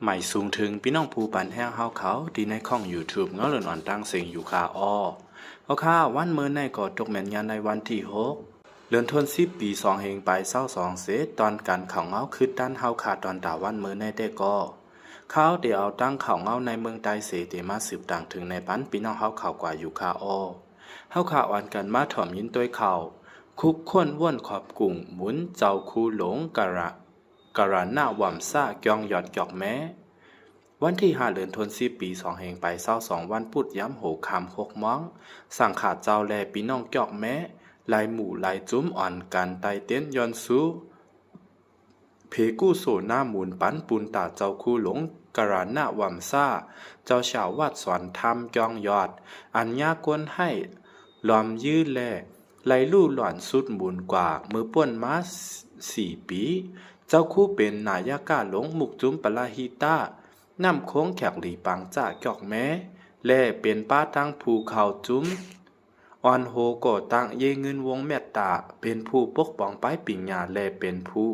ใหม่สูงถึงพี่น้องผู้ปันแห้งเฮาเขาดีในข้อง YouTube เงาเลือนอ่อนตั้งเสียงอยู่คาอ้อเอาค่าวันเมื่อในก่อตกแม่นงานในวันที่6เดือนธันวาคมปี2เฮงไป22เสตอนกันเขาเงาคือด้านเฮาขาดตอนตาวันเมื่อในได้ก็เขาเดี๋ยวเอาตั้งเขาเงาในเมืองใต้เสเตมาสืบต่างถึงในปันพี่น้องเฮาเขากว่าอยู่คาอ้อเฮาขาอ่อนกันมาถ่อมยินต้วยเขาคุกข้นว่นขอบกุ่งหมุนเจ้าคูหลงกะระหน้าว่ำซ่าเกียงหยอดหยอกแม้วันที่5เดือนธันวาคมปี2เฮงไป22วันพุธย้ำโหคำ6ม้องสั่งขาดเจ้าแลพี่น้องเจอกแม้ลายหมู่ลายจุ้มอ่อนกันไตเต้นย้อนสู้เพกู้โซหน้าหมุนปันปูนตาเจ้าคู่หลงกระหน้าว่ำซ่าเจ้าชาววัดสอนธรรมจองยอดอัญญากวนให้ลอมยื้อแลไหลลู่หล่อนสุดหมุนกว่ามือป้วนมา4 ปีเจ้าคู่เป็นนายกาหลงมุกจุ้มปลาฮิตานำโค้งแขกหลีปังจ่าจอกแม้แล่เป็นป้าตั้งภูเขาจุ้มอ่อนโฮก่อตั้งเยเงินวงเมตตาเป็นผู้ปกป้องป้ายปิญญาแล่เป็นผู้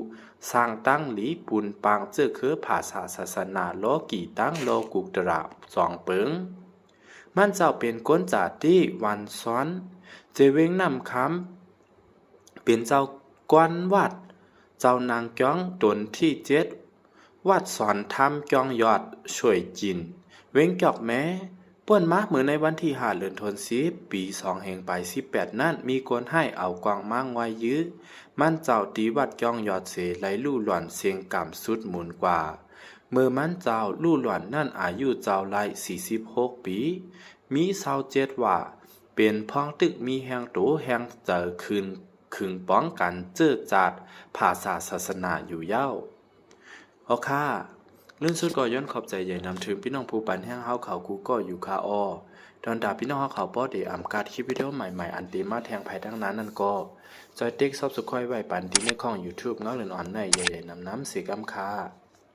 สร้างตั้งหลีปุนปางเจื้อคือภาษาศาสนาโลกี่ตั้งโลกุกตระ2 เปิงมันเจ้าเป็นก้นจ่าที่วันซ้อนเจเวงนำคำเป็นเจ้ากวนวัดเจ้านางจ้องตนที่7วัดสอนธรรมจองยอดช่วยจินเว้งจอกแม้ป้วนมาเหมือนในวันที่5เดือนธันวาคมปี2เฮงไป18นั่นมีคนให้เอากวางมั่งไว้ยื้อมันเจ้าตีวัดจองยอดเสไหลลู่หล่อนเสียงกำสุดหมุนกว่าเมื่อมันเจ้าลู่หล่อนนั่นอายุเจ้าไล่46 ปีมี27ว่าเป็นพ้องตึกมีแหงโตแหงเจอคืนขึงป้องกันเจื้อจัดภาษาศาสนาอยู่เย้าเอาค่ะเรื่องสุดก็ย้อนขอบใจใหญ่นำถึงพี่น้องผู้ปันแห้งเฮาเขากูก็อยู่คาอ้อตอนดาพี่น้องเฮาเขาป้อเดอำการคลิปวิดีโอใหม่ๆอันเตมาแทงภัยทั้งนั้นนั่นก็จอยเต็กซับสไครบ์ไว้ปันที่ในช่อง YouTube เงาเลือนอ่อนในใหญ่ๆนำน้ำเสกอำคา